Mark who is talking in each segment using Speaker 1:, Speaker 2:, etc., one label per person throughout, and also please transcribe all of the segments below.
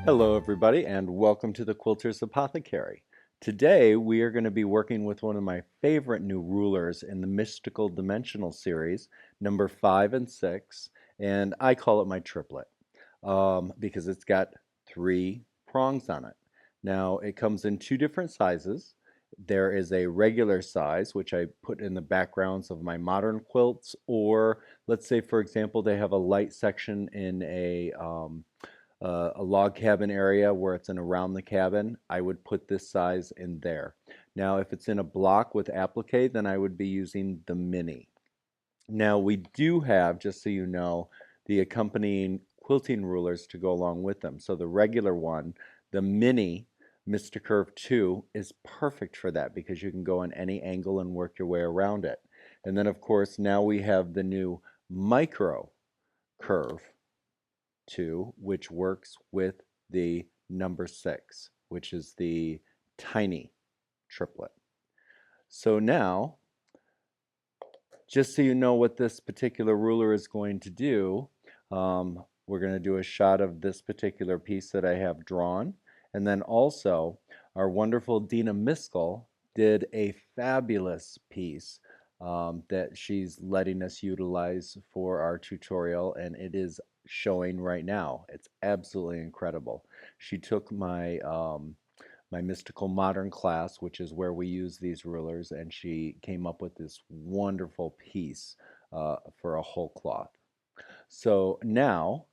Speaker 1: Hello everybody and welcome to the Quilters Apothecary. Today we are going to be working with one of my favorite new rulers in the Mystical Dimensional series, number 5 and 6, and I call it my triplet because it's got 3 prongs on it. Now it comes in 2 different sizes. There is a regular size, which I put in the backgrounds of my modern quilts, or let's say for example they have a light section in a log cabin area where it's in around the cabin, I would put this size in there. Now, if it's in a block with applique, then I would be using the mini. Now, we do have, just so you know, the accompanying quilting rulers to go along with them. So the regular one, the mini Mr. Curve 2, is perfect for that because you can go on any angle and work your way around it. And then, of course, now we have the new micro curve 2, which works with the number 6, which is the tiny triplet. So now, just so you know what this particular ruler is going to do, we're going to do a shot of this particular piece that I have drawn. And then also, our wonderful Dina Miskell did a fabulous piece that she's letting us utilize for our tutorial, and it is showing right now. It's absolutely incredible. She took my mystical modern class, which is where we use these rulers, and she came up with this wonderful piece for a whole cloth. So now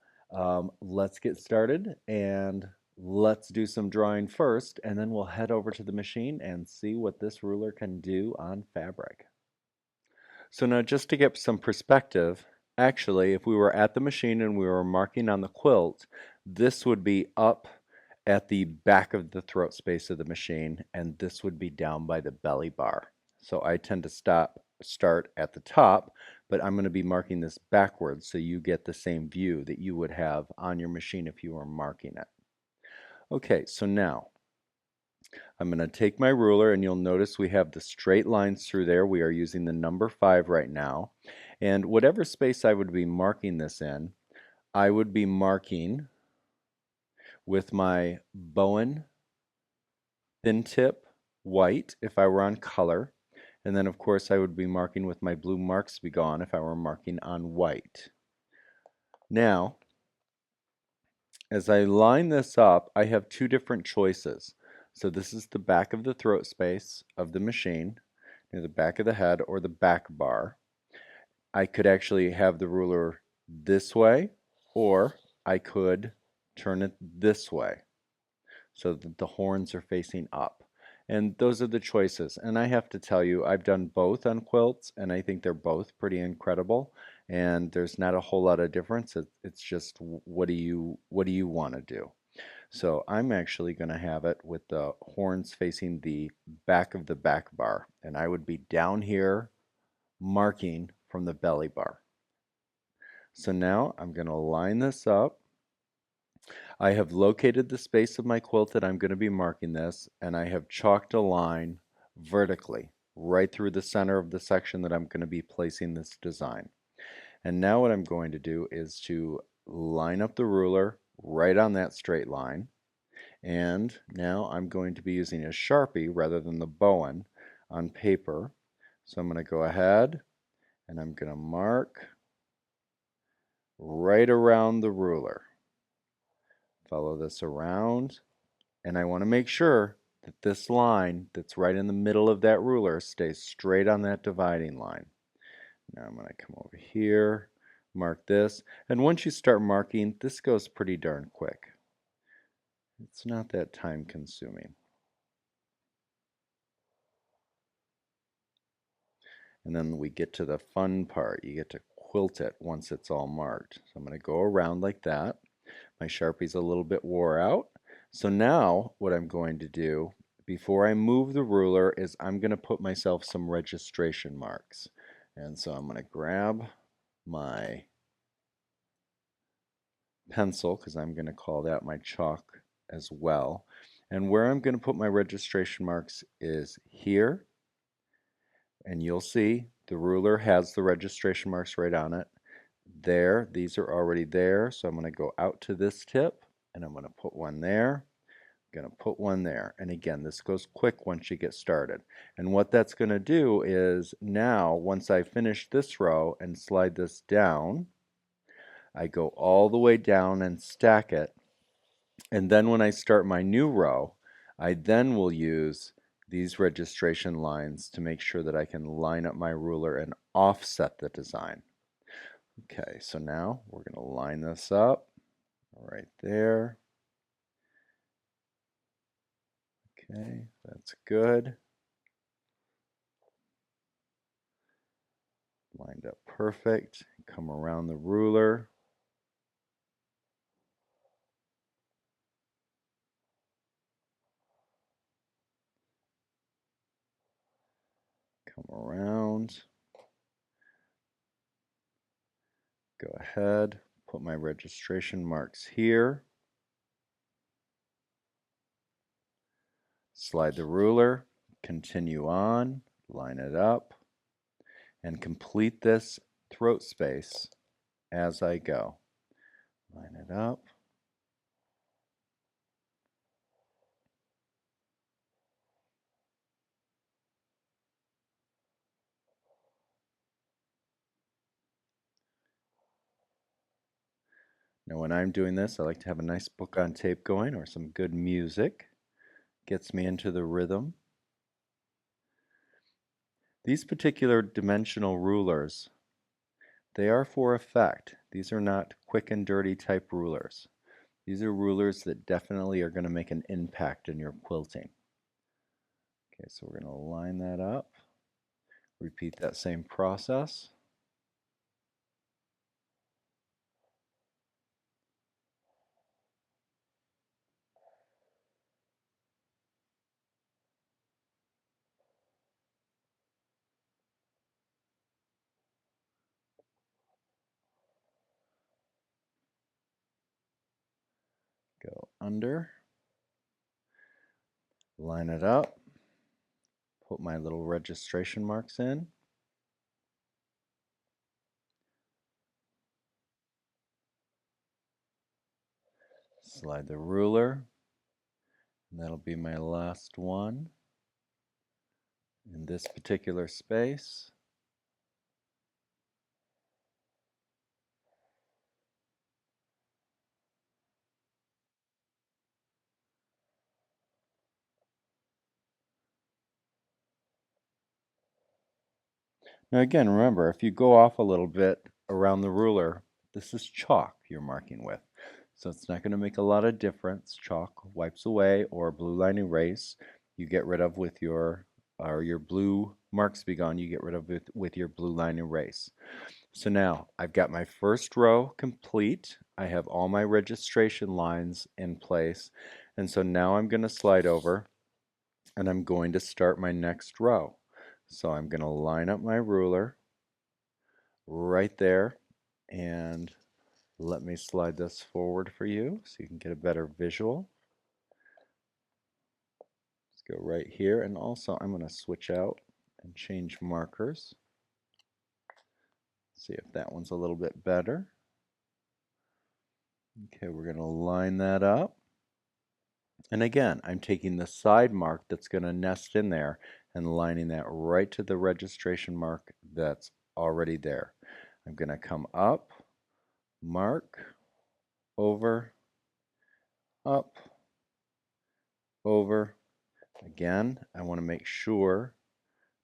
Speaker 1: let's get started and let's do some drawing first, and then we'll head over to the machine and see what this ruler can do on fabric. So now just to get some perspective, actually if we were at the machine and we were marking on the quilt, this would be up at the back of the throat space of the machine, and this would be down by the belly bar. So I tend to start at the top, but I'm going to be marking this backwards so you get the same view that you would have on your machine if you were marking it. Okay, so now I'm going to take my ruler, and you'll notice we have the straight lines through there. We are using the number 5 right now. And whatever space I would be marking this in, I would be marking with my Bowen thin tip white if I were on color. And then of course I would be marking with my blue marks be gone if I were marking on white. Now, as I line this up, I have 2 different choices. So this is the back of the throat space of the machine, near the back of the head or the back bar. I could actually have the ruler this way, or I could turn it this way so that the horns are facing up. And those are the choices. And I have to tell you, I've done both on quilts, and I think they're both pretty incredible. And there's not a whole lot of difference. It's just what do you want to do? So I'm actually going to have it with the horns facing the back of the back bar, and I would be down here marking from the belly bar. So now I'm going to line this up. I have located the space of my quilt that I'm going to be marking this, and I have chalked a line vertically right through the center of the section that I'm going to be placing this design. And now what I'm going to do is to line up the ruler right on that straight line. And now I'm going to be using a Sharpie rather than the Bowen on paper. So I'm going to go ahead and I'm going to mark right around the ruler. Follow this around, and I want to make sure that this line that's right in the middle of that ruler stays straight on that dividing line. Now I'm going to come over here, mark this, and once you start marking, this goes pretty darn quick. It's not that time consuming. And then we get to the fun part. You get to quilt it once it's all marked. So I'm going to go around like that. My Sharpie's a little bit wore out. So now what I'm going to do before I move the ruler is I'm going to put myself some registration marks. And so I'm going to grab my pencil, because I'm going to call that my chalk as well. And where I'm going to put my registration marks is here. And you'll see the ruler has the registration marks right on it. There, these are already there, so I'm going to go out to this tip, and I'm going to put one there. I'm going to put one there. And again, this goes quick once you get started. And what that's going to do is now, once I finish this row and slide this down, I go all the way down and stack it. And then when I start my new row, I then will use these registration lines to make sure that I can line up my ruler and offset the design. Okay, so now we're going to line this up right there. Okay, that's good. Lined up perfect. Come around the ruler. Come around. Go ahead, put my registration marks here. Slide the ruler, continue on, line it up, and complete this throat space as I go. Line it up. Now when I'm doing this, I like to have a nice book on tape going or some good music. Gets me into the rhythm. These particular dimensional rulers, they are for effect. These are not quick and dirty type rulers. These are rulers that definitely are going to make an impact in your quilting. Okay, so we're going to line that up. Repeat that same process. Go under, line it up, put my little registration marks in. Slide the ruler, and that'll be my last one in this particular space. Now again, remember, if you go off a little bit around the ruler, this is chalk you're marking with. So it's not going to make a lot of difference. Chalk wipes away, or blue line erase you get rid of with your, or your blue marks be gone, you get rid of it with your blue line erase. So now I've got my first row complete. I have all my registration lines in place. And so now I'm going to slide over and I'm going to start my next row. So I'm going to line up my ruler right there, and let me slide this forward for you so you can get a better visual. Let's go right here, and also I'm going to switch out and change markers. See if that one's a little bit better. Okay, we're going to line that up. And again, I'm taking the side mark that's going to nest in there and lining that right to the registration mark that's already there. I'm going to come up, mark, over, up, over. Again, I want to make sure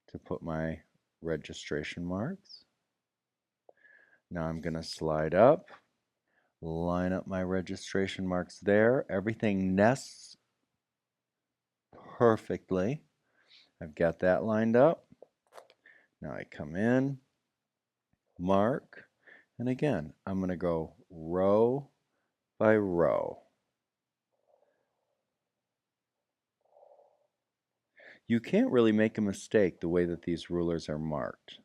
Speaker 1: to put my registration marks. Now I'm going to slide up, line up my registration marks there. Everything nests perfectly. I've got that lined up. Now I come in, mark, and again, I'm going to go row by row. You can't really make a mistake the way that these rulers are marked.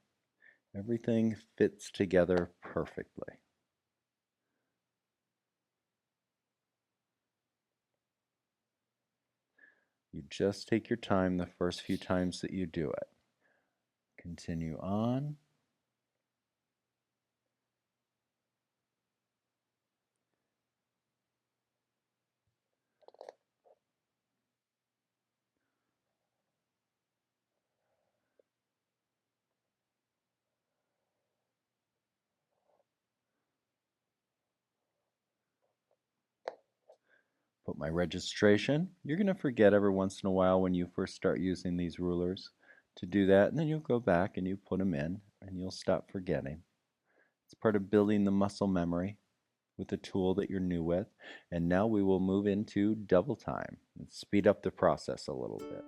Speaker 1: Everything fits together perfectly. You just take your time the first few times that you do it. Continue on. Put my registration. You're going to forget every once in a while when you first start using these rulers to do that, and then you'll go back and you put them in and you'll stop forgetting. It's part of building the muscle memory with a tool that you're new with. And now we will move into double time and speed up the process a little bit.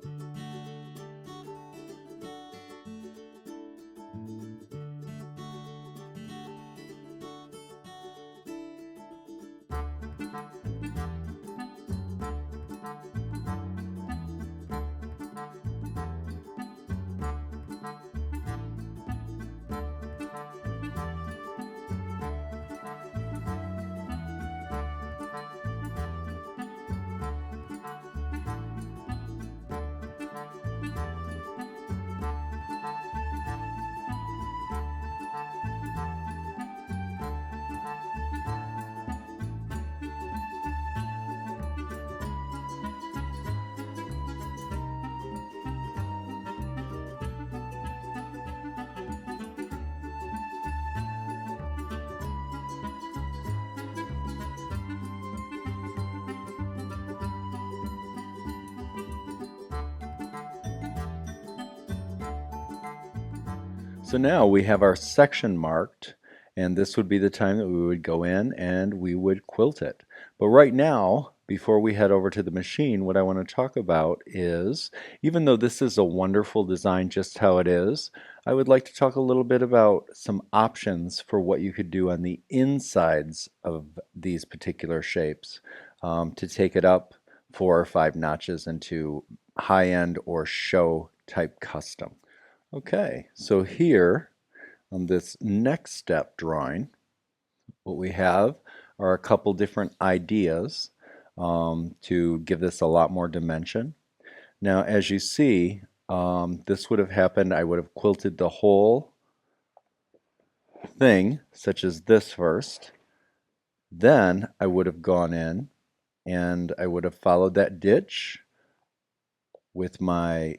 Speaker 1: So now we have our section marked, and this would be the time that we would go in and we would quilt it. But right now, before we head over to the machine, what I want to talk about is, even though this is a wonderful design just how it is, I would like to talk a little bit about some options for what you could do on the insides of these particular shapes to take it up 4 or 5 notches into high-end or show type custom. Okay, so here on this next step drawing, what we have are a couple different ideas to give this a lot more dimension. Now, as you see, this would have happened, I would have quilted the whole thing, such as this first. Then I would have gone in and I would have followed that ditch with my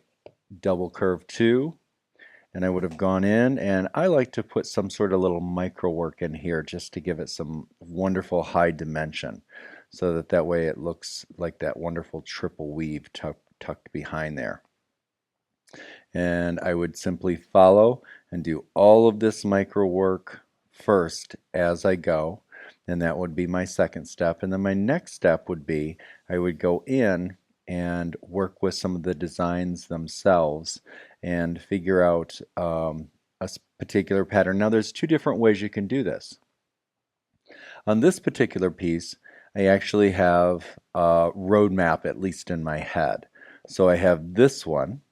Speaker 1: double curve 2. And I would have gone in, and I like to put some sort of little micro work in here just to give it some wonderful high dimension, so that way it looks like that wonderful triple weave tucked behind there. And I would simply follow and do all of this micro work first as I go, and that would be my second step. And then my next step would be I would go in and work with some of the designs themselves and figure out a particular pattern. Now there's 2 different ways you can do this. On this particular piece, I actually have a roadmap, at least in my head. So I have this one,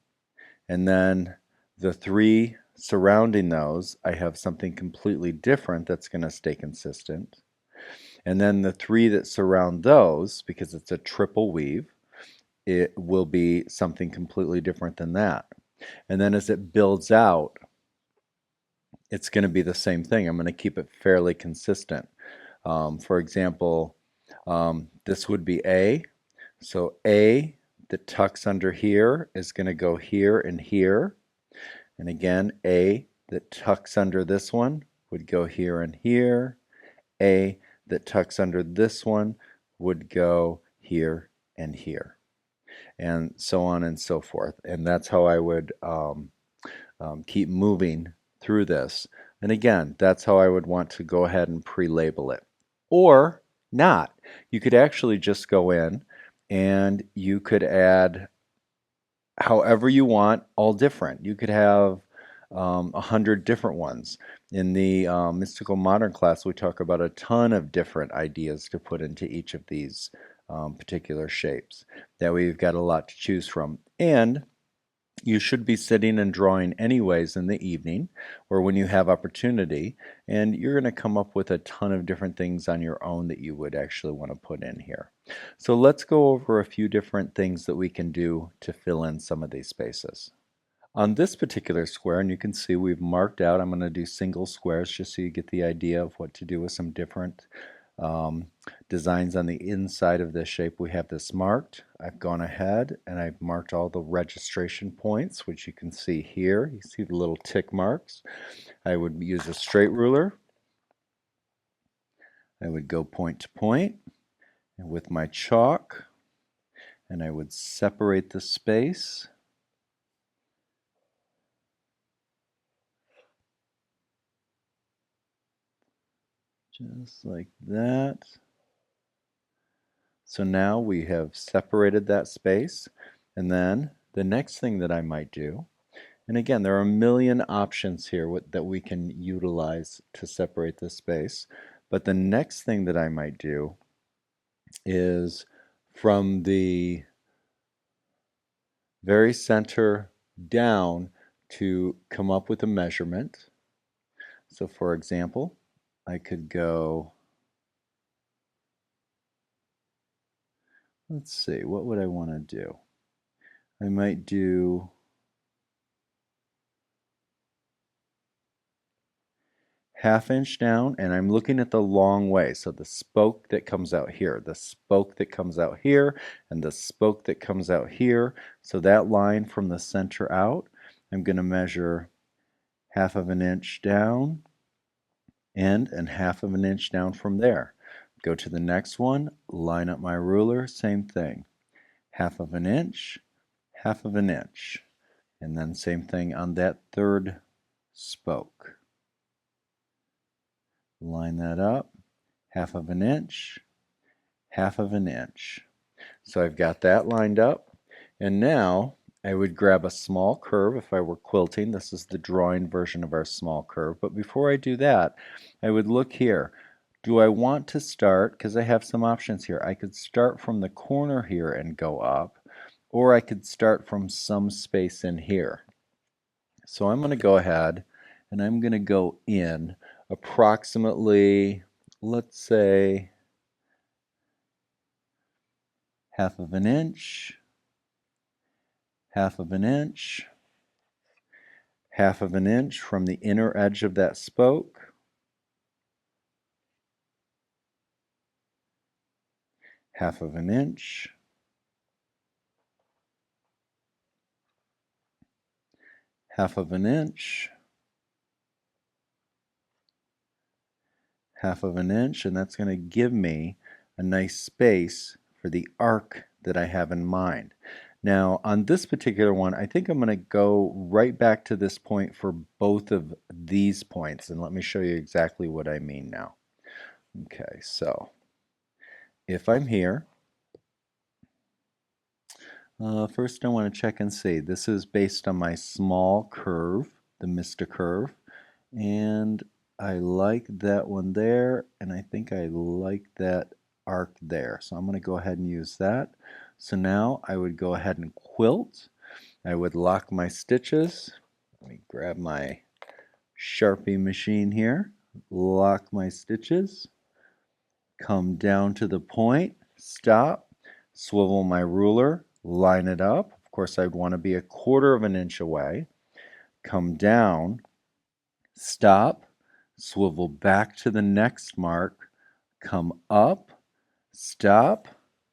Speaker 1: and then the 3 surrounding those, I have something completely different that's going to stay consistent. And then the 3 that surround those, because it's a triple weave, it will be something completely different than that. And then as it builds out, it's going to be the same thing. I'm going to keep it fairly consistent. For example, this would be A. So A that tucks under here is going to go here and here. And again, A that tucks under this one would go here and here. A that tucks under this one would go here and here. And so on and so forth. And that's how I would keep moving through this. And again, that's how I would want to go ahead and pre-label it. Or not. You could actually just go in and you could add however you want, all different. You could have 100 different ones. In the Mystical Modern class, we talk about a ton of different ideas to put into each of these particular shapes. That way you've got a lot to choose from. And you should be sitting and drawing anyways in the evening or when you have opportunity, and you're going to come up with a ton of different things on your own that you would actually want to put in here. So let's go over a few different things that we can do to fill in some of these spaces. On this particular square, and you can see we've marked out, I'm going to do single squares just so you get the idea of what to do with some different designs on the inside of this shape. We have this marked. I've gone ahead and I've marked all the registration points, which you can see here. You see the little tick marks. I would use a straight ruler. I would go point to point, and with my chalk, and I would separate the space. Just like that. So now we have separated that space, and then the next thing that I might do, and again, there are a million options here that we can utilize to separate this space, but the next thing that I might do is from the very center down to come up with a measurement. So for example, I could go, let's see, what would I want to do? I might do ½ inch down, and I'm looking at the long way. So the spoke that comes out here, the spoke that comes out here, and the spoke that comes out here. So that line from the center out, I'm going to measure ½ inch down and ½ inch down from there. Go to the next one, line up my ruler, same thing. ½ inch, ½ inch. And then same thing on that third spoke. Line that up, ½ inch, ½ inch. So I've got that lined up, and now I would grab a small curve if I were quilting. This is the drawing version of our small curve, but before I do that, I would look here. Do I want to start, because I have some options here, I could start from the corner here and go up, or I could start from some space in here. So I'm going to go ahead and I'm going to go in approximately, let's say, ½ inch, ½ inch, ½ inch from the inner edge of that spoke, ½ inch, ½ inch, ½ inch, and that's going to give me a nice space for the arc that I have in mind. Now on this particular one, I think I'm going to go right back to this point for both of these points, and let me show you exactly what I mean now. Okay, so if I'm here, first I want to check and see. This is based on my small curve, the Mista curve, and I like that one there, and I think I like that arc there. So I'm going to go ahead and use that. So now I would go ahead and quilt. I would lock my stitches. Let me grab my Sharpie machine here. Lock my stitches. Come down to the point. Stop. Swivel my ruler. Line it up. Of course, I'd want to be ½ inch away. Come down. Stop. Swivel back to the next mark. Come up. Stop.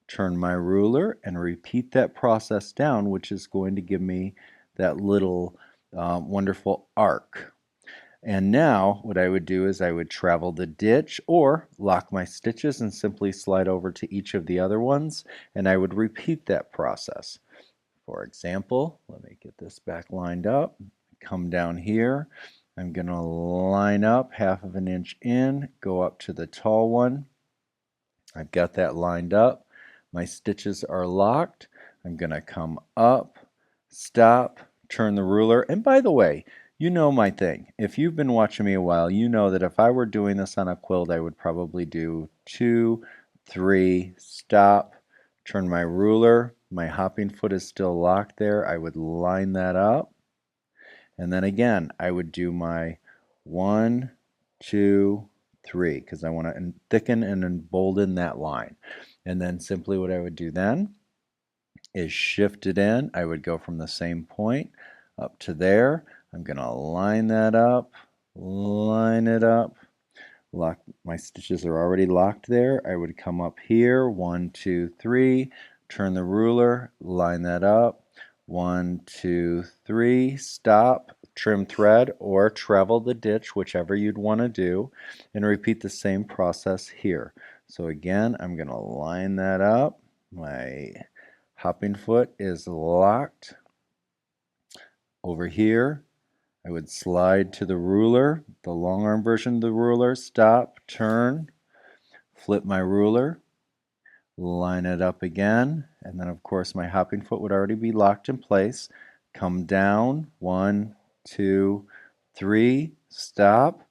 Speaker 1: Turn my ruler and repeat that process down, which is going to give me that little wonderful arc. And now what I would do is I would travel the ditch or lock my stitches and simply slide over to each of the other ones, and I would repeat that process. For example, let me get this back lined up. Come down here. I'm going to line up ½ inch in, go up to the tall one. I've got that lined up. My stitches are locked. I'm going to come up, stop, turn the ruler. And by the way, you know my thing. If you've been watching me a while, you know that if I were doing this on a quilt, I would probably do 2, 3, stop, turn my ruler. My hopping foot is still locked there. I would line that up. And then again, I would do my 1, 2, 3, because I want to thicken and embolden that line. And then simply what I would do then is shift it in. I would go from the same point up to there. I'm going to line that up, line it up. Lock, my stitches are already locked there. I would come up here, 1, 2, 3, turn the ruler, line that up. 1, 2, 3, stop, trim thread, or travel the ditch, whichever you'd want to do, and repeat the same process here. So again, I'm going to line that up. My hopping foot is locked. Over here, I would slide to the ruler, the long arm version of the ruler, stop, turn, flip my ruler, line it up again, and then of course my hopping foot would already be locked in place. Come down, 1, 2, 3, stop,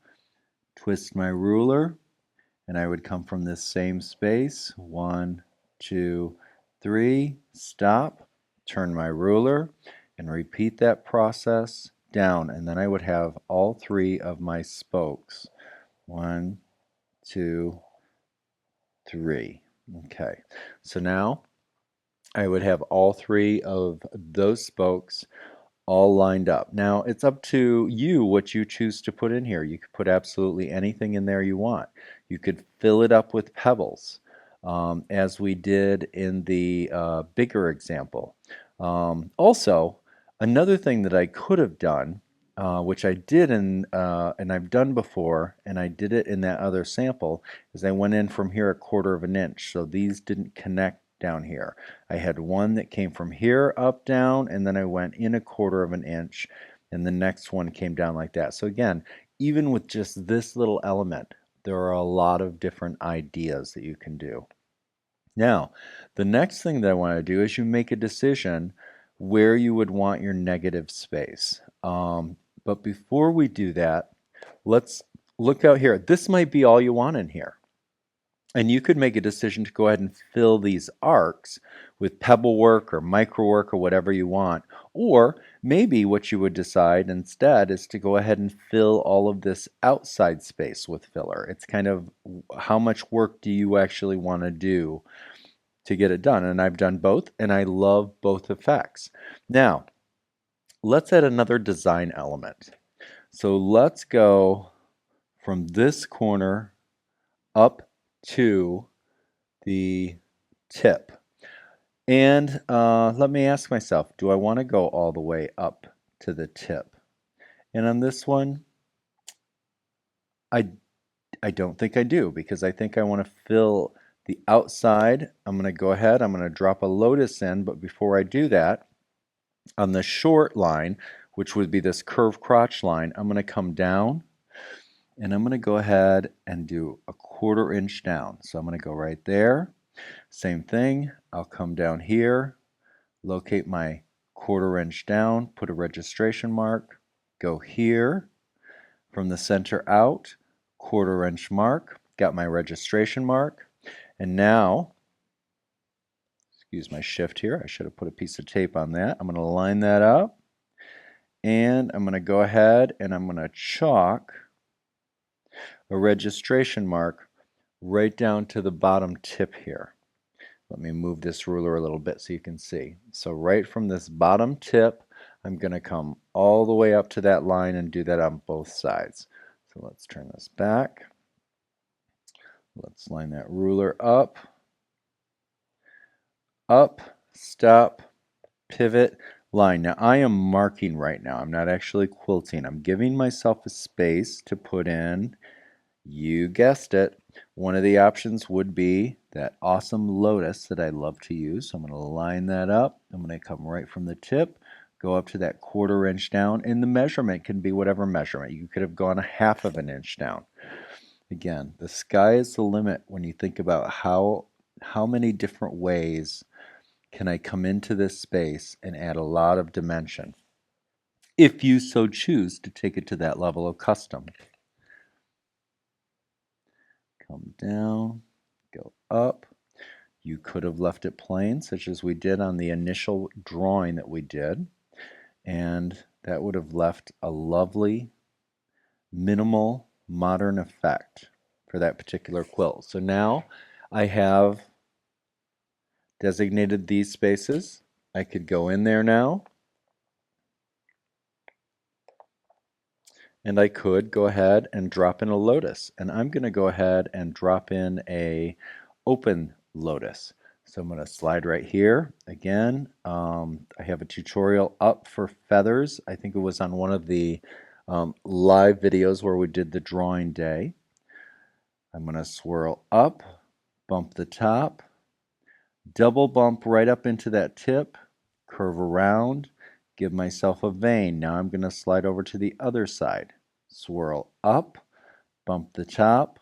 Speaker 1: twist my ruler, and I would come from this same space, 1, 2, 3, stop, turn my ruler, and repeat that process down, and then I would have all 3 of my spokes. 1, 2, 3. Okay, so now I would have all 3 of those spokes all lined up. Now it's up to you what you choose to put in here. You could put absolutely anything in there you want. You could fill it up with pebbles, as we did in the bigger example. Also, another thing that I could have done, which I did and I've done before, and I did it in that other sample, is I went in from here 1/4 of an inch, so these didn't connect down here. I had one that came from here up down, and then I went in 1/4 of an inch, and the next one came down like that. So again, even with just this little element, there are a lot of different ideas that you can do. Now, the next thing that I want to do is you make a decision where you would want your negative space. But before we do that, let's look out here. This might be all you want in here. And you could make a decision to go ahead and fill these arcs with pebble work or micro work or whatever you want. Or maybe what you would decide instead is to go ahead and fill all of this outside space with filler. It's kind of how much work do you actually want to do to get it done. And I've done both, and I love both effects. Now, let's add another design element. So let's go from this corner up to the tip. And let me ask myself, do I want to go all the way up to the tip? And on this one, I, I don't think I do, because I think I want to fill the outside. I'm going to go ahead, I'm going to drop a lotus in, but before I do that, on the short line, which would be this curved crotch line, I'm going to come down, and I'm going to go ahead and do a 1/4 inch down. So I'm going to go right there. Same thing, I'll come down here, locate my 1/4 inch down, put a registration mark, go here, from the center out, 1/4 inch mark, got my registration mark, and now, excuse my shift here, I should have put a piece of tape on that. I'm going to line that up, and I'm going to go ahead and I'm going to chalk a registration mark right down to the bottom tip here. Let me move this ruler a little bit so you can see. So right from this bottom tip, I'm going to come all the way up to that line and do that on both sides. So let's turn this back. Let's line that ruler up, stop, pivot, line. Now I am marking right now. I'm not actually quilting. I'm giving myself a space to put in, you guessed it, one of the options would be that awesome lotus that I love to use. So I'm going to line that up. I'm going to come right from the tip, go up to that 1/4 inch down, and the measurement can be whatever measurement. You could have gone 1/2 of an inch down. Again, the sky is the limit when you think about how many different ways can I come into this space and add a lot of dimension, if you so choose to take it to that level of custom. Come down, go up. You could have left it plain, such as we did on the initial drawing that we did, and that would have left a lovely, minimal, modern effect for that particular quilt. So now I have designated these spaces. I could go in there now, and I could go ahead and drop in a lotus, and I'm going to go ahead and drop in a open lotus. So I'm going to slide right here. Again, I have a tutorial up for feathers. I think it was on one of the live videos where we did the drawing day. I'm going to swirl up, bump the top, double bump right up into that tip, curve around, give myself a vein. Now I'm going to slide over to the other side. Swirl up, bump the top,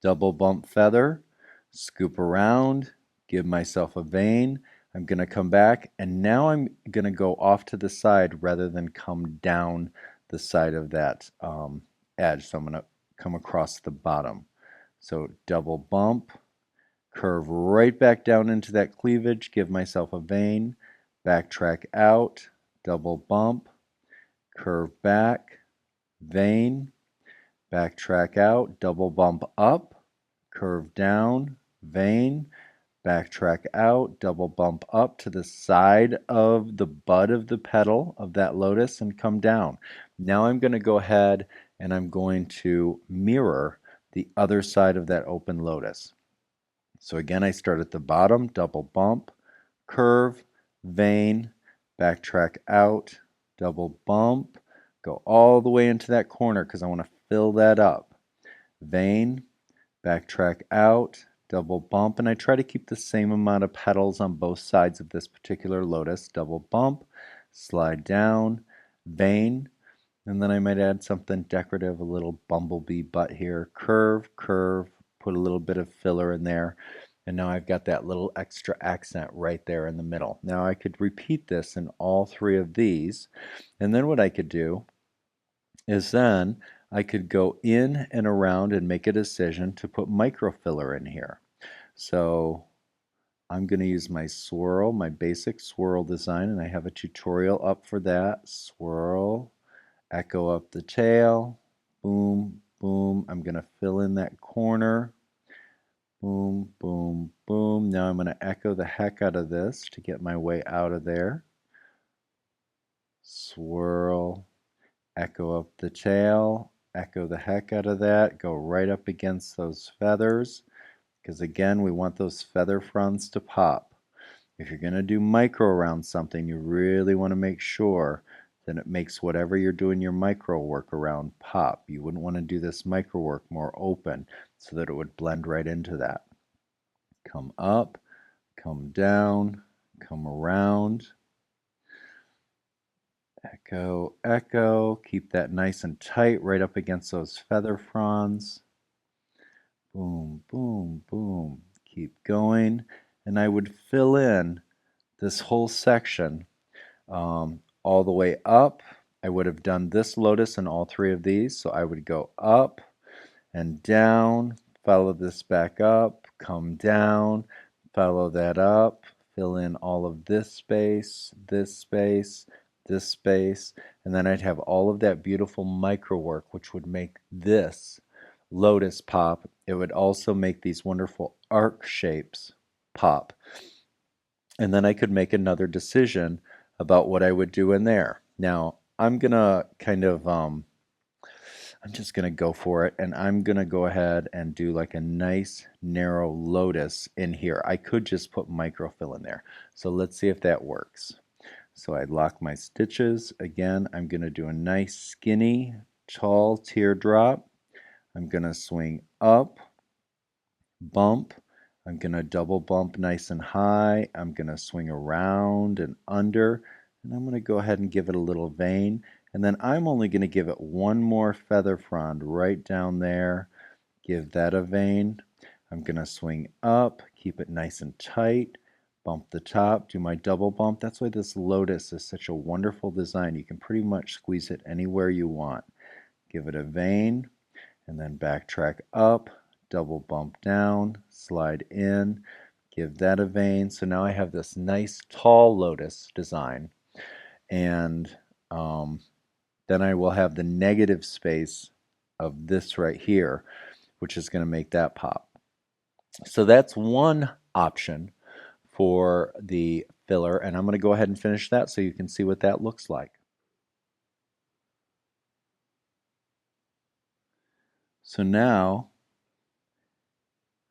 Speaker 1: double bump feather, scoop around, give myself a vein. I'm going to come back, and now I'm going to go off to the side rather than come down the side of that edge. So I'm going to come across the bottom. So double bump, curve right back down into that cleavage, give myself a vein, backtrack out, double bump, curve back, vein, backtrack out, double bump up, curve down, vein, backtrack out, double bump up to the side of the bud of the petal of that lotus and come down. Now I'm going to go ahead and I'm going to mirror the other side of that open lotus. So again, I start at the bottom, double bump, curve, vein, backtrack out, double bump, go all the way into that corner because I want to fill that up. Vein, backtrack out, double bump, and I try to keep the same amount of petals on both sides of this particular lotus. Double bump, slide down, vein, and then I might add something decorative, a little bumblebee butt here. Curve, curve, put a little bit of filler in there. And now I've got that little extra accent right there in the middle. Now I could repeat this in all three of these. And then what I could do is then I could go in and around and make a decision to put micro filler in here. So I'm going to use my swirl, my basic swirl design, and I have a tutorial up for that. Swirl, echo up the tail, boom, boom. I'm going to fill in that corner, boom, boom, boom. Now I'm going to echo the heck out of this to get my way out of there. Swirl, echo up the tail, echo the heck out of that, go right up against those feathers, because again, we want those feather fronds to pop. If you're going to do micro around something, you really want to make sure that it makes whatever you're doing your micro work around pop. You wouldn't want to do this micro work more open so that it would blend right into that. Come up, come down, come around. Echo, echo. Keep that nice and tight right up against those feather fronds. Boom, boom, boom. Keep going. And I would fill in this whole section all the way up. I would have done this lotus in all three of these. So I would go up and down, follow this back up, come down, follow that up, fill in all of this space, this space, this space, and then I'd have all of that beautiful micro work, which would make this lotus pop. It would also make these wonderful arc shapes pop. And then I could make another decision about what I would do in there. Now, I'm going to kind of I'm just going to go for it, and I'm going to go ahead and do like a nice narrow lotus in here. I could just put microfill in there. So let's see if that works. So I lock my stitches. Again, I'm going to do a nice skinny, tall teardrop. I'm going to swing up, bump. I'm going to double bump nice and high. I'm going to swing around and under, and I'm going to go ahead and give it a little vein. And then I'm only going to give it one more feather frond right down there. Give that a vein. I'm going to swing up, keep it nice and tight, bump the top, do my double bump. That's why this lotus is such a wonderful design. You can pretty much squeeze it anywhere you want. Give it a vein, and then backtrack up, double bump down, slide in, give that a vein. So now I have this nice tall lotus design, and then I will have the negative space of this right here, which is going to make that pop. So that's one option for the filler, and I'm going to go ahead and finish that so you can see what that looks like. So now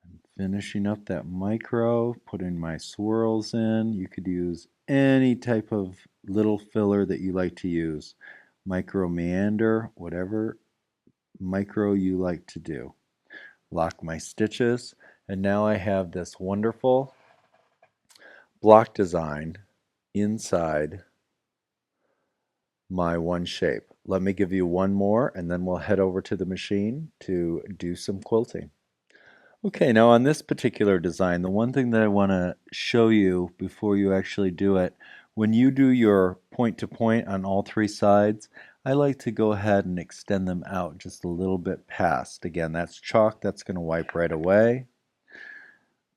Speaker 1: I'm finishing up that micro, putting my swirls in. You could use any type of little filler that you like to use. Micro meander, whatever micro you like to do. Lock my stitches, And now I have this wonderful block design inside my one shape. Let me give you one more and then we'll head over to the machine to do some quilting. Okay, now on this particular design, the one thing that I want to show you before you actually do it, when you do your point to point on all three sides, I like to go ahead and extend them out just a little bit past. Again, that's chalk, that's going to wipe right away.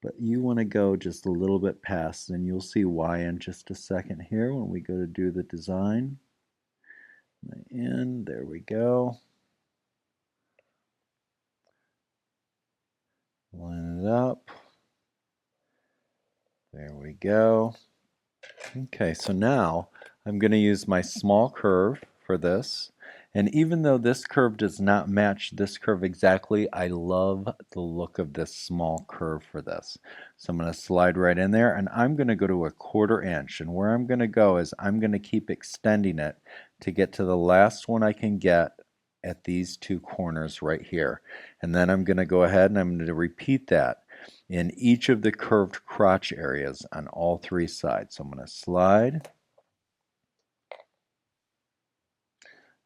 Speaker 1: But you want to go just a little bit past, and you'll see why in just a second here when we go to do the design. And there we go. Line it up. There we go. Okay, so now I'm going to use my small curve for this. And even though this curve does not match this curve exactly, I love the look of this small curve for this. So I'm going to slide right in there, and I'm going to go to 1/4 inch. And where I'm going to go is I'm going to keep extending it to get to the last one I can get at these two corners right here. And then I'm going to go ahead and I'm going to repeat that in each of the curved crotch areas on all three sides. So I'm going to slide.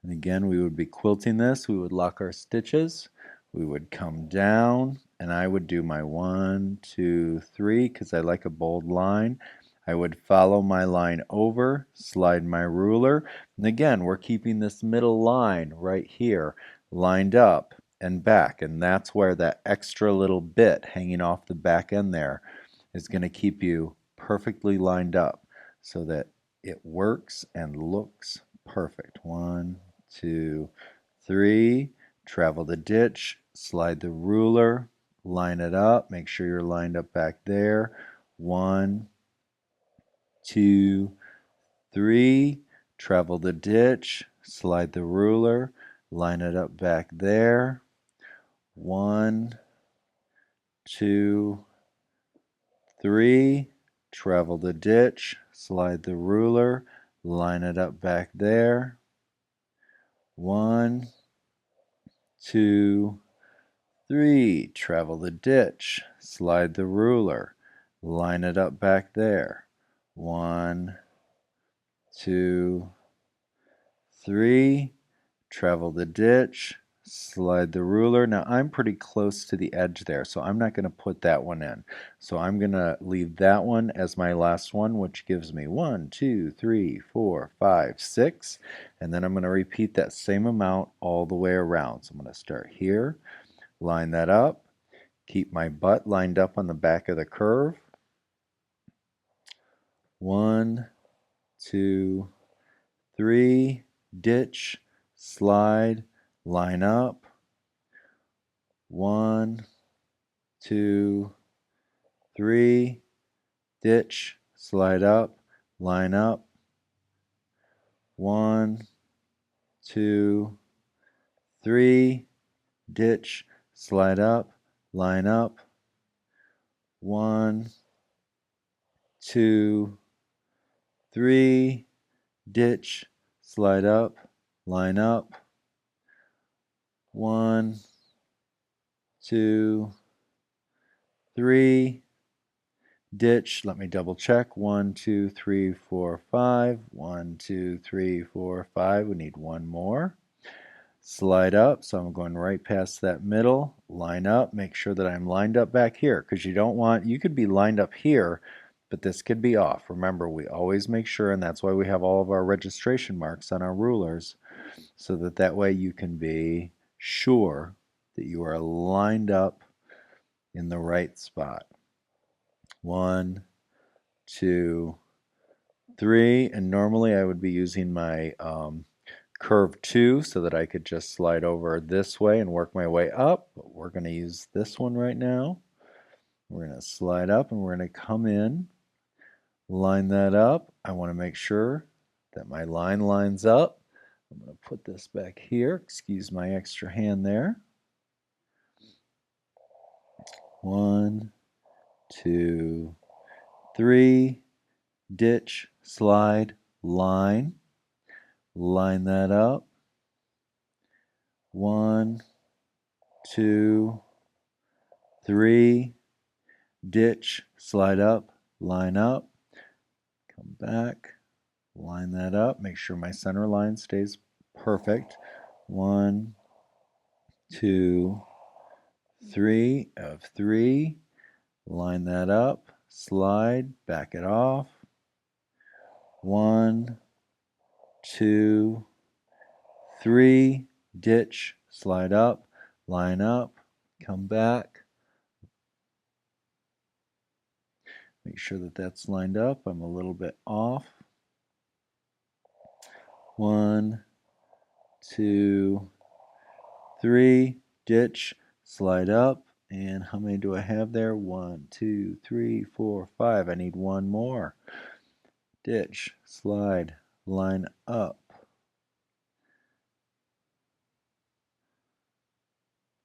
Speaker 1: And again, we would be quilting this. We would lock our stitches. We would come down, and I would do my 1, 2, 3 because I like a bold line. I would follow my line over, slide my ruler, and again, we're keeping this middle line right here lined up and back, and that's where that extra little bit hanging off the back end there is going to keep you perfectly lined up so that it works and looks perfect. 1, 2, 3. Travel the ditch, slide the ruler, line it up, make sure you're lined up back there. 1, 2, 3. Travel the ditch, slide the ruler, line it up back there. 1, 2, 3. Travel the ditch, slide the ruler, line it up back there. 1, 2, 3. Travel the ditch, slide the ruler, line it up back there. 1, 2, 3. Travel the ditch, slide the ruler. Now I'm pretty close to the edge there, so I'm not going to put that one in. So I'm going to leave that one as my last one, which gives me 1, 2, 3, 4, 5, 6. And then I'm going to repeat that same amount all the way around. So I'm going to start here, line that up, keep my butt lined up on the back of the curve. 1, 2, 3, ditch, slide, line up. 1, 2, 3, ditch, slide up, line up. 1, 2, 3, ditch, slide up, line up. 1, 2, 3, ditch, slide up, line up. 1, 2, 3, ditch. Let me double check. 1, 2, 3, 4, 5. 1, 2, 3, 4, 5. We need one more. Slide up, so I'm going right past that middle. Line up, make sure that I'm lined up back here, because you could be lined up here, but this could be off. Remember, we always make sure, and that's why we have all of our registration marks on our rulers, so that way you can be sure that you are lined up in the right spot. 1, 2, 3, and normally I would be using my curve 2 so that I could just slide over this way and work my way up, but we're going to use this one right now. We're going to slide up and we're going to come in, line that up. I want to make sure that my line lines up. I'm going to put this back here. Excuse my extra hand there. 1, 2, 3, ditch, slide, line. Line that up. 1, 2, 3, ditch, slide up, line up, come back, line that up, make sure my center line stays perfect. 1, 2, 3 of 3, line that up, slide, back it off. 1, 2, 3, ditch, slide up, line up, come back. Make sure that that's lined up. I'm a little bit off. 1, 2, 3, ditch, slide up. And how many do I have there? 1, 2, 3, 4, 5. I need one more. Ditch, slide, line up.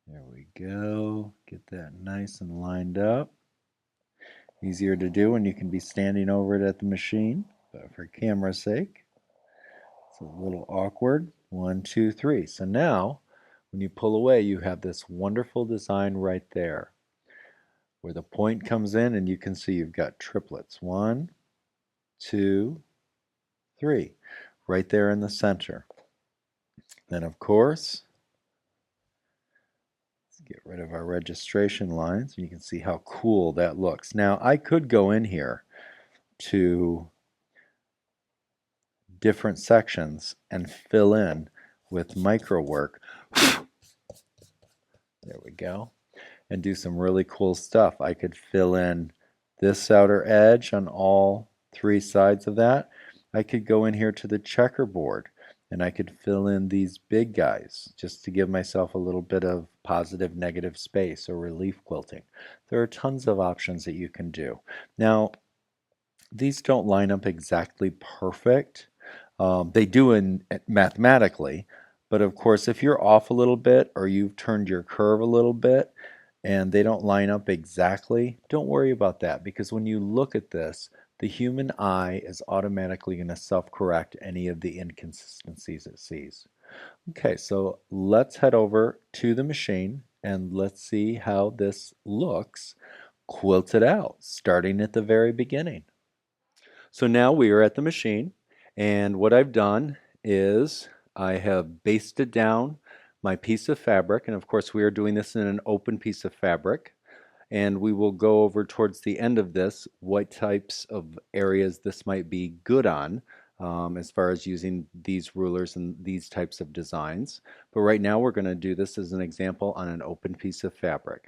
Speaker 1: There we go. Get that nice and lined up. Easier to do when you can be standing over it at the machine, but for camera's sake, it's a little awkward. 1, 2, 3. So now, when you pull away, you have this wonderful design right there, where the point comes in and you can see you've got triplets. 1, 2, 3, right there in the center. Then of course, let's get rid of our registration lines. You can see how cool that looks. Now I could go in here to different sections and fill in with micro work. There we go. And do some really cool stuff. I could fill in this outer edge on all 3 sides of that. I could go in here to the checkerboard and I could fill in these big guys just to give myself a little bit of positive negative space or relief quilting. There are tons of options that you can do. Now, these don't line up exactly perfect. They do in mathematically, but of course if you're off a little bit or you've turned your curve a little bit and they don't line up exactly, don't worry about that, because when you look at this, the human eye is automatically going to self-correct any of the inconsistencies it sees. Okay, so let's head over to the machine and let's see how this looks quilted out, starting at the very beginning. So now we are at the machine, and what I've done is I have basted down my piece of fabric, and of course we are doing this in an open piece of fabric, and we will go over towards the end of this what types of areas this might be good on, as far as using these rulers and these types of designs. But right now we're going to do this as an example on an open piece of fabric.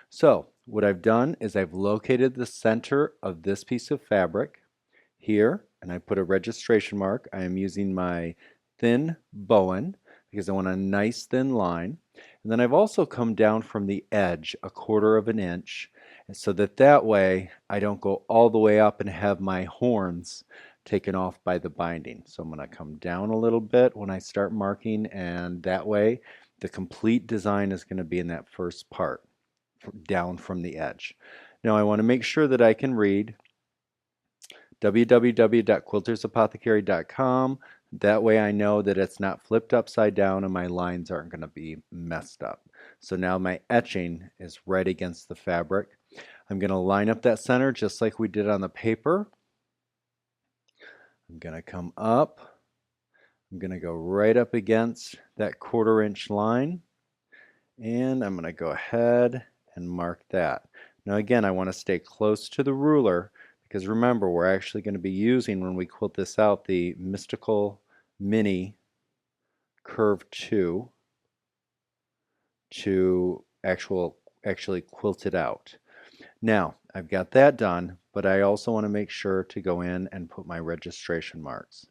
Speaker 1: So what I've done is I've located the center of this piece of fabric here, and I put a registration mark. I am using my thin bowen because I want a nice thin line. And then I've also come down from the edge 1/4 of an inch, so that way I don't go all the way up and have my horns taken off by the binding. So I'm going to come down a little bit when I start marking, and that way the complete design is going to be in that first part down from the edge. Now I want to make sure that I can read www.quiltersapothecary.com. That way I know that it's not flipped upside down and my lines aren't going to be messed up. So now my etching is right against the fabric. I'm going to line up that center just like we did on the paper. I'm going to come up. I'm going to go right up against that 1/4 inch line. And I'm going to go ahead and mark that. Now again, I want to stay close to the ruler, because remember, we're actually going to be using, when we quilt this out, the Mystical Mini Curve 2 to actually quilt it out. Now, I've got that done, but I also want to make sure to go in and put my registration marks.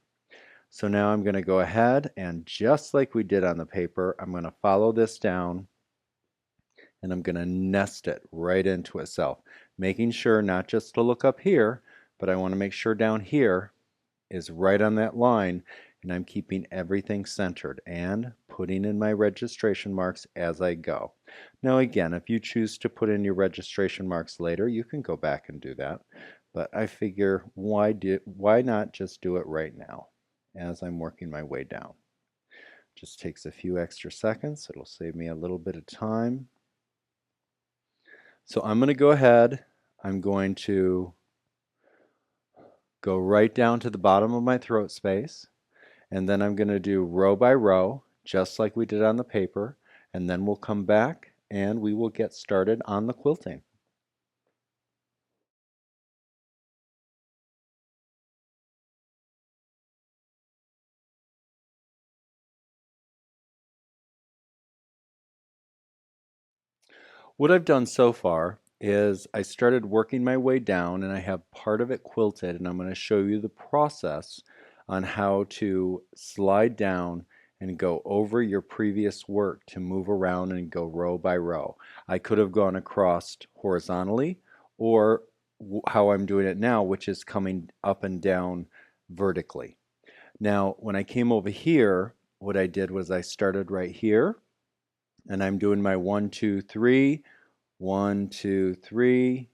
Speaker 1: So now I'm going to go ahead and, just like we did on the paper, I'm going to follow this down and I'm going to nest it right into itself, making sure not just to look up here, but I want to make sure down here is right on that line, and I'm keeping everything centered and putting in my registration marks as I go. Now again, if you choose to put in your registration marks later, you can go back and do that, but I figure why not just do it right now as I'm working my way down. Just takes a few extra seconds. It'll save me a little bit of time. So I'm going to go ahead. I'm going to go right down to the bottom of my throat space, and then I'm going to do row by row, just like we did on the paper, and then we'll come back and we will get started on the quilting. What I've done so far is I started working my way down and I have part of it quilted, and I'm going to show you the process on how to slide down and go over your previous work to move around and go row by row. I could have gone across horizontally, or how I'm doing it now, which is coming up and down vertically. Now, when I came over here, what I did was I started right here, and I'm doing my 1, 2, 3, 1, 2, 3,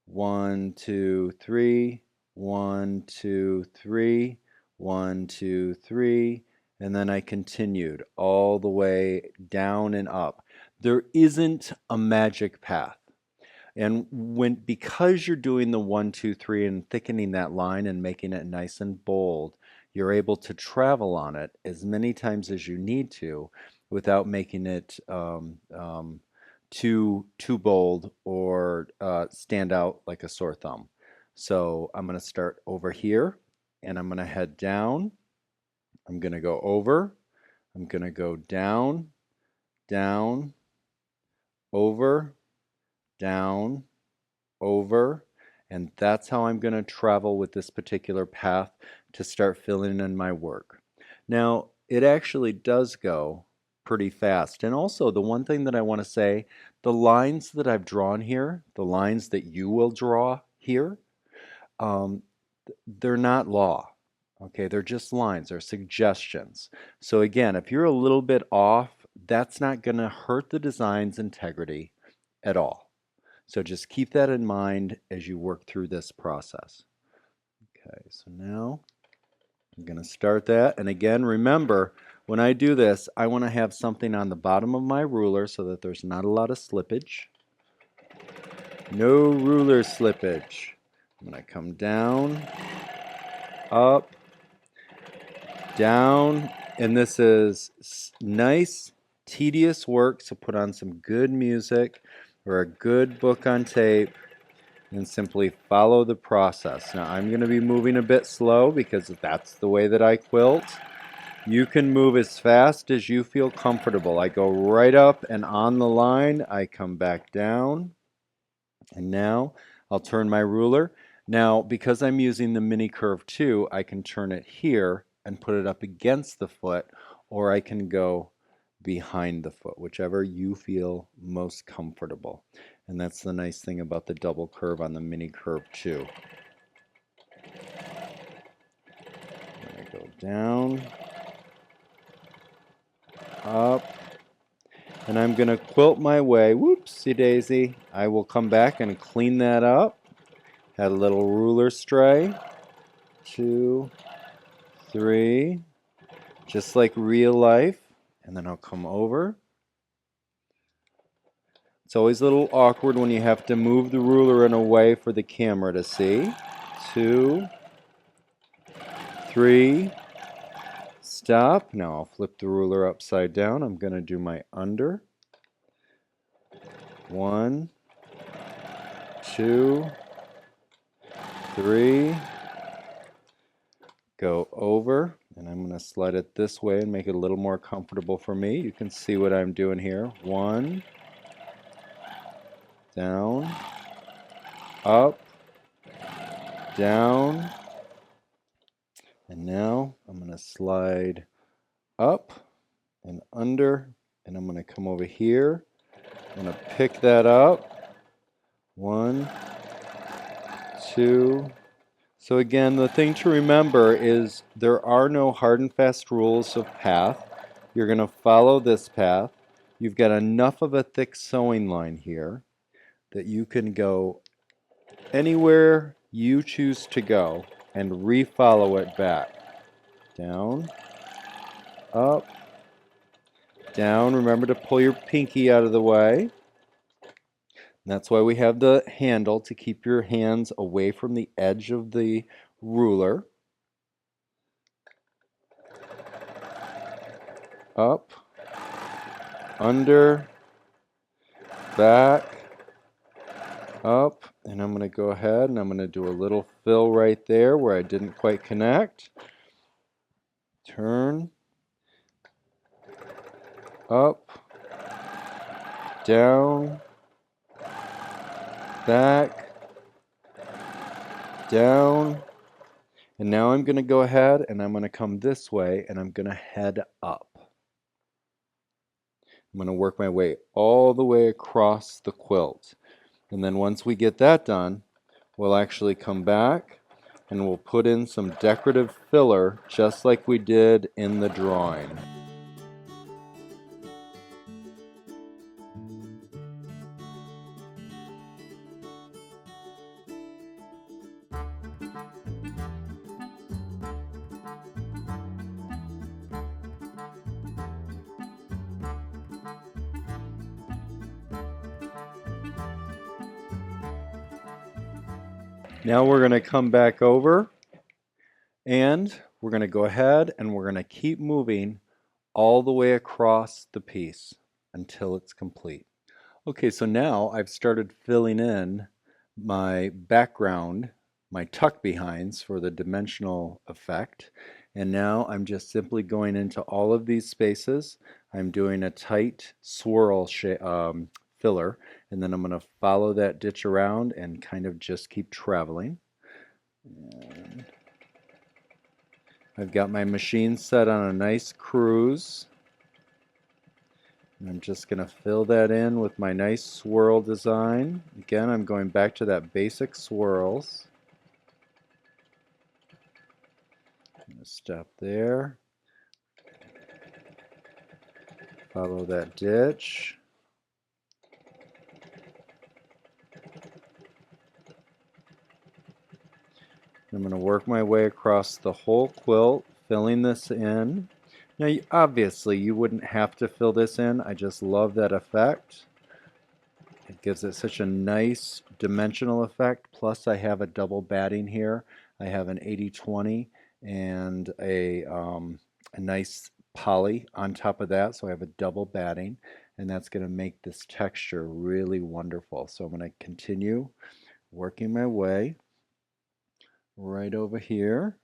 Speaker 1: 1, 2, 3, 1, 2, 3, 1, 2, 3, and then I continued all the way down and up. There isn't a magic path. And because you're doing the 1, 2, 3 and thickening that line and making it nice and bold, you're able to travel on it as many times as you need to without making it too bold or stand out like a sore thumb. So I'm going to start over here and I'm going to head down. I'm going to go over. I'm going to go down, down, over, down, over, and that's how I'm going to travel with this particular path to start filling in my work. Now, it actually does go pretty fast. And also, the one thing that I want to say, the lines that I've drawn here, the lines that you will draw here, um, they're not law. Okay, they're just lines, they're suggestions. So again, if you're a little bit off, that's not going to hurt the design's integrity at all. So just keep that in mind as you work through this process. Okay, so now I'm going to start that. And again, remember, when I do this, I want to have something on the bottom of my ruler so that there's not a lot of slippage. No ruler slippage. I'm going to come down, up, down, and this is nice, tedious work, so put on some good music or a good book on tape and simply follow the process. Now I'm going to be moving a bit slow because that's the way that I quilt. You can move as fast as you feel comfortable. I go right up and on the line, I come back down, and now I'll turn my ruler. Now, because I'm using the mini curve too, I can turn it here and put it up against the foot, or I can go behind the foot, whichever you feel most comfortable. And that's the nice thing about the double curve on the mini curve too. I go down, up, and I'm going to quilt my way. Whoopsie daisy. I will come back and clean that up. Had a little ruler stray. 2, 3, just like real life. And then I'll come over. It's always a little awkward when you have to move the ruler in a way for the camera to see. 2, 3, stop. Now I'll flip the ruler upside down. I'm going to do my under. 1, 2, 3, go over, and I'm going to slide it this way and make it a little more comfortable for me. You can see what I'm doing here. 1, down, up, down, and now I'm going to slide up and under, and I'm going to come over here. I'm going to pick that up. 1, 2. So again, the thing to remember is there are no hard and fast rules of path. You're going to follow this path. You've got enough of a thick sewing line here that you can go anywhere you choose to go and re-follow it back. Down, up, down. Remember to pull your pinky out of the way. That's why we have the handle to keep your hands away from the edge of the ruler. Up, under, back, up, and I'm going to go ahead and I'm going to do a little fill right there where I didn't quite connect. Turn, up, down, back, down, and now I'm going to go ahead and I'm going to come this way and I'm going to head up. I'm going to work my way all the way across the quilt. And then once we get that done, we'll actually come back and we'll put in some decorative filler just like we did in the drawing. Now we're going to come back over and we're going to go ahead and we're going to keep moving all the way across the piece until it's complete. Okay, so now I've started filling in my background, my tuck behinds for the dimensional effect. And now I'm just simply going into all of these spaces. I'm doing a tight swirl filler, and then I'm going to follow that ditch around and kind of just keep traveling. And I've got my machine set on a nice cruise. And I'm just going to fill that in with my nice swirl design. Again, I'm going back to that basic swirls. I'm going to stop there. Follow that ditch. I'm going to work my way across the whole quilt, filling this in. Now, obviously, you wouldn't have to fill this in. I just love that effect. It gives it such a nice dimensional effect. Plus, I have a double batting here. I have an 80-20 and a nice poly on top of that. So I have a double batting, and that's going to make this texture really wonderful. So I'm going to continue working my way right over here.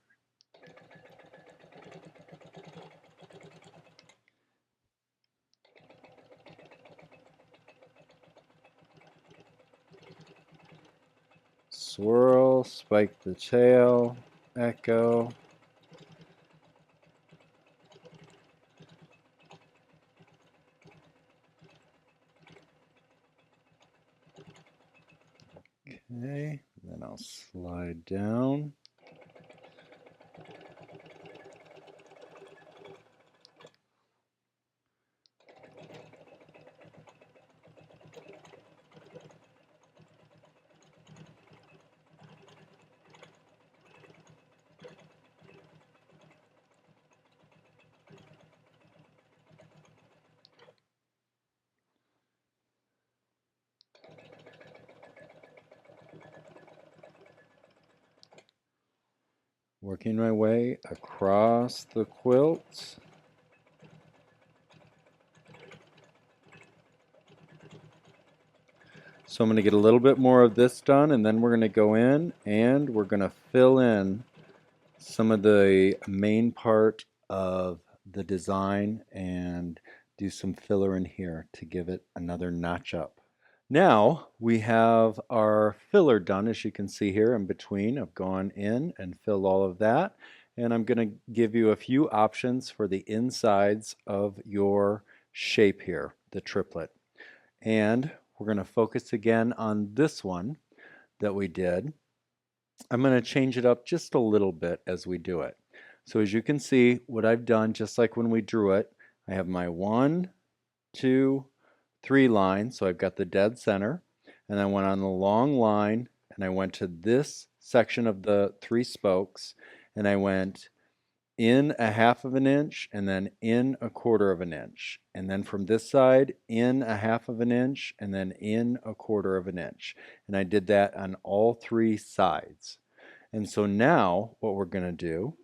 Speaker 1: Swirl, spike the tail, echo. Okay, then I'll slide down. Working my way across the quilt. So I'm going to get a little bit more of this done, and then we're going to go in and we're going to fill in some of the main part of the design and do some filler in here to give it another notch up. Now we have our filler done, as you can see here in between. I've gone in and filled all of that, and I'm going to give you a few options for the insides of your shape here, the triplet. And we're going to focus again on this one that we did. I'm going to change it up just a little bit as we do it. So as you can see, what I've done, just like when we drew it, I have my 1, 2, 3 line. So I've got the dead center, and I went on the long line, and I went to this section of the 3 spokes, and I went in a half of an inch, and then in a quarter of an inch. And then from this side, in a half of an inch, and then in a quarter of an inch. And I did that on all three sides. And so now what we're going to do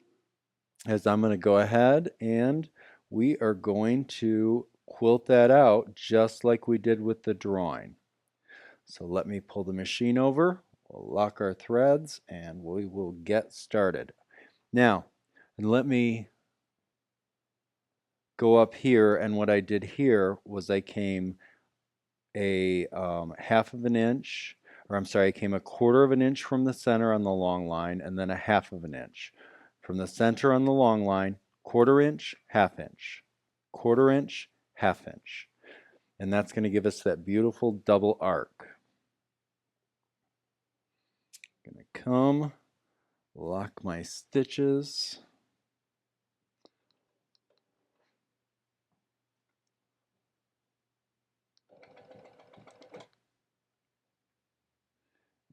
Speaker 1: is I'm going to go ahead and we are going to quilt that out just like we did with the drawing. So let me pull the machine over, we'll lock our threads, and we will get started. Now, let me go up here, and what I did here was I came a half of an inch, or I'm sorry, I came a quarter of an inch from the center on the long line, and then a half of an inch. From the center on the long line, quarter inch, half inch, quarter inch, half inch. And that's going to give us that beautiful double arc. I'm going to come, lock my stitches.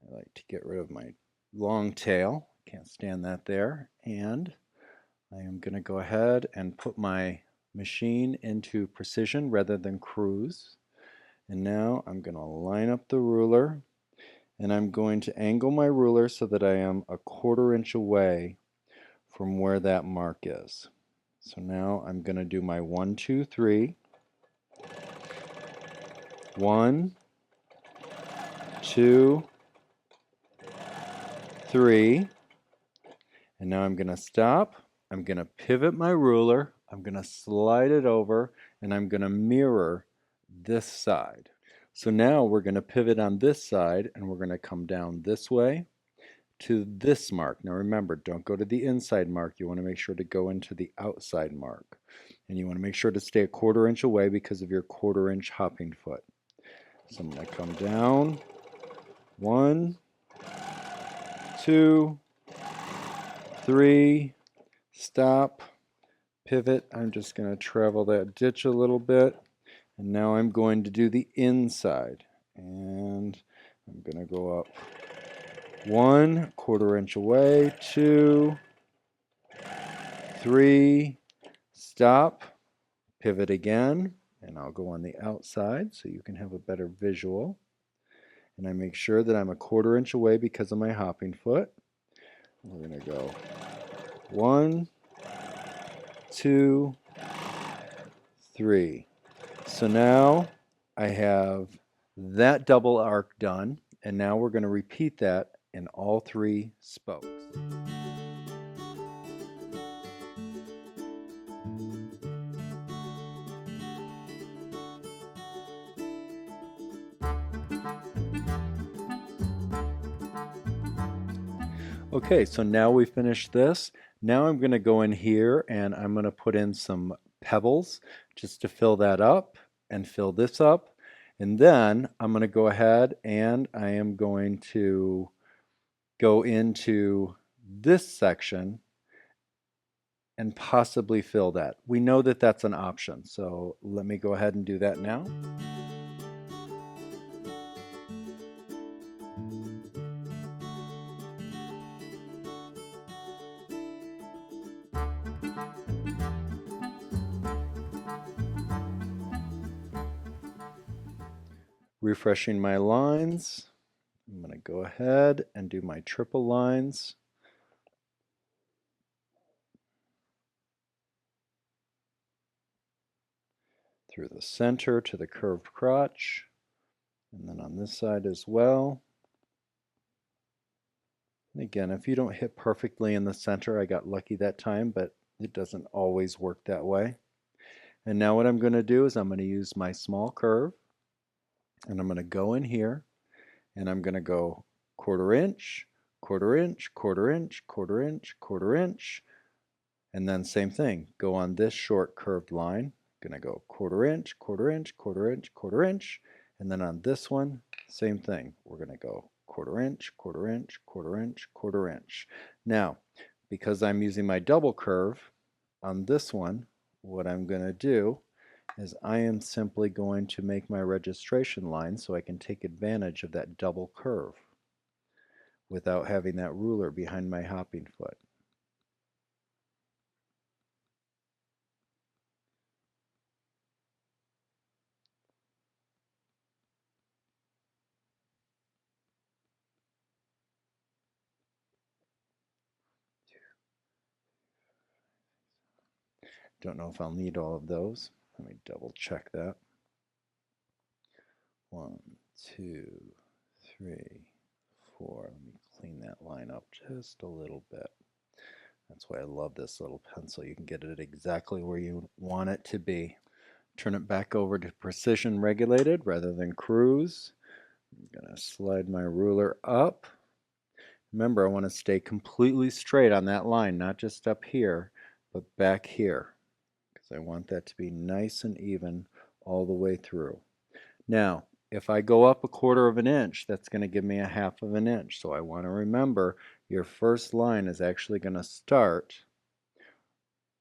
Speaker 1: I like to get rid of my long tail. Can't stand that there. And I am going to go ahead and put my machine into precision rather than cruise. And now I'm going to line up the ruler, and I'm going to angle my ruler so that I am a quarter inch away from where that mark is. So now I'm going to do my 1, 2, 3. 1, 2, 3. And now I'm going to stop. I'm going to pivot my ruler. I'm going to slide it over, and I'm going to mirror this side. So now we're going to pivot on this side, and we're going to come down this way to this mark. Now remember, don't go to the inside mark. You want to make sure to go into the outside mark. And you want to make sure to stay a quarter inch away because of your quarter inch hopping foot. So I'm going to come down. 1, 2, 3, stop, pivot. I'm just going to travel that ditch a little bit. And now I'm going to do the inside. And I'm going to go up 1, quarter inch away, 2, 3, stop, pivot again, and I'll go on the outside so you can have a better visual. And I make sure that I'm a quarter inch away because of my hopping foot. We're going to go 1, 2, 3. So now I have that double arc done, and now we're going to repeat that in all three spokes. Okay, so now we finished this. Now I'm going to go in here and I'm going to put in some pebbles just to fill that up and fill this up. And then I'm going to go ahead and I am going to go into this section and possibly fill that. We know that that's an option, so let me go ahead and do that now. Refreshing my lines. I'm going to go ahead and do my triple lines. Through the center to the curved crotch, and then on this side as well. And again, if you don't hit perfectly in the center, I got lucky that time, but it doesn't always work that way. And now what I'm going to do is I'm going to use my small curve, and I'm going to go in here, and I'm going to go quarter inch, quarter inch, quarter inch, quarter inch, quarter inch, and then same thing, go on this short curved line. Going to go quarter inch, quarter inch, quarter inch, quarter inch, and then on this one, same thing. We're going to go quarter inch, quarter inch, quarter inch, quarter inch. Now, because I'm using my double curve on this one, what I'm going to do is I am simply going to make my registration line so I can take advantage of that double curve without having that ruler behind my hopping foot. Don't know if I'll need all of those. Let me double check that. 1, 2, 3, 4. Let me clean that line up just a little bit. That's why I love this little pencil. You can get it exactly where you want it to be. Turn it back over to precision regulated rather than cruise. I'm going to slide my ruler up. Remember, I want to stay completely straight on that line, not just up here, but back here, because I want that to be nice and even all the way through. Now, if I go up 1/4 of an inch, that's going to give me 1/2 of an inch. So I want to remember your first line is actually going to start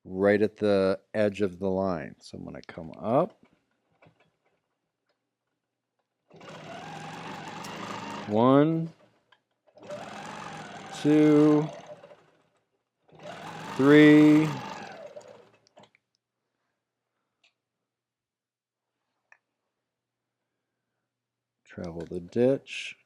Speaker 1: right at the edge of the line. So I'm going to come up. 1, 2, 3. Travel the ditch.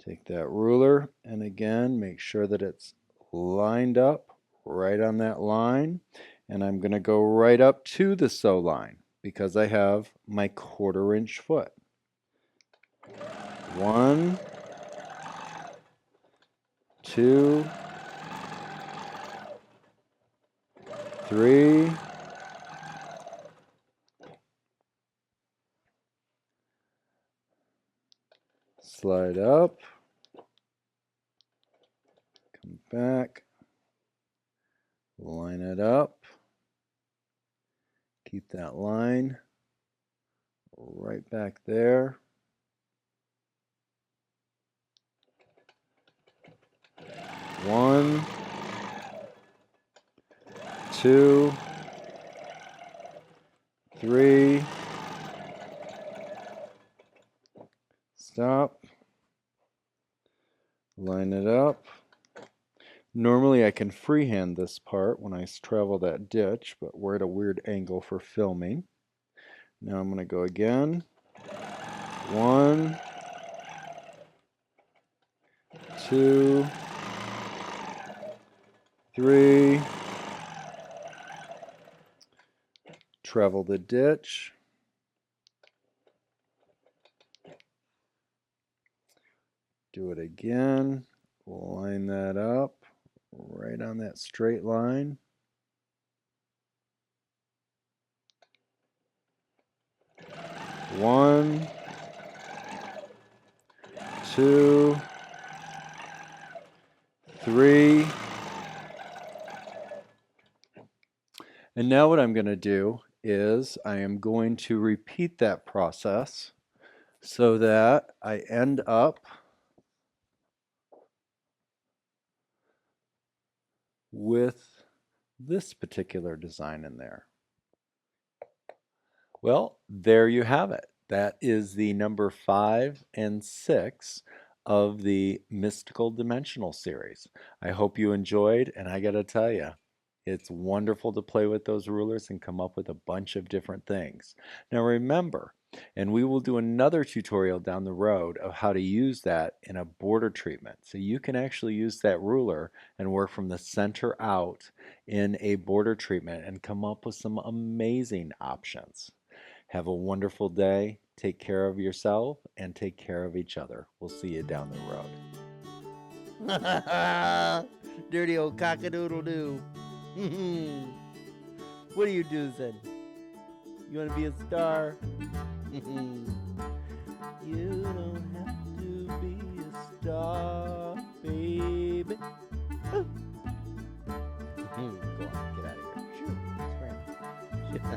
Speaker 1: Take that ruler and again make sure that it's lined up right on that line, and I'm going to go right up to the sew line because I have my 1/4 inch foot. 1, 2, 3, 4. Slide up, come back, line it up, keep that line right back there. 1, 2, 3. Stop. Line it up. Normally I can freehand this part when I travel that ditch, but we're at a weird angle for filming. Now I'm going to go again. 1, 2, 3. Travel the ditch. Do it again. Line that up right on that straight line. 1, 2, 3. And now what I'm going to do is I am going to repeat that process so that I end up with this particular design in there. Well, there you have it. That is the number 5 and 6 of the Mystical Dimensional series. I hope you enjoyed, and I gotta tell you, it's wonderful to play with those rulers and come up with a bunch of different things. Now remember, and we will do another tutorial down the road of how to use that in a border treatment. So you can actually use that ruler and work from the center out in a border treatment and come up with some amazing options. Have a wonderful day. Take care of yourself and take care of each other. We'll see you down the road. Dirty old cock-a-doodle-doo. What are you doing? You want to be a star? You don't have to be a star, baby. Go on, get out of here. Shoot, it's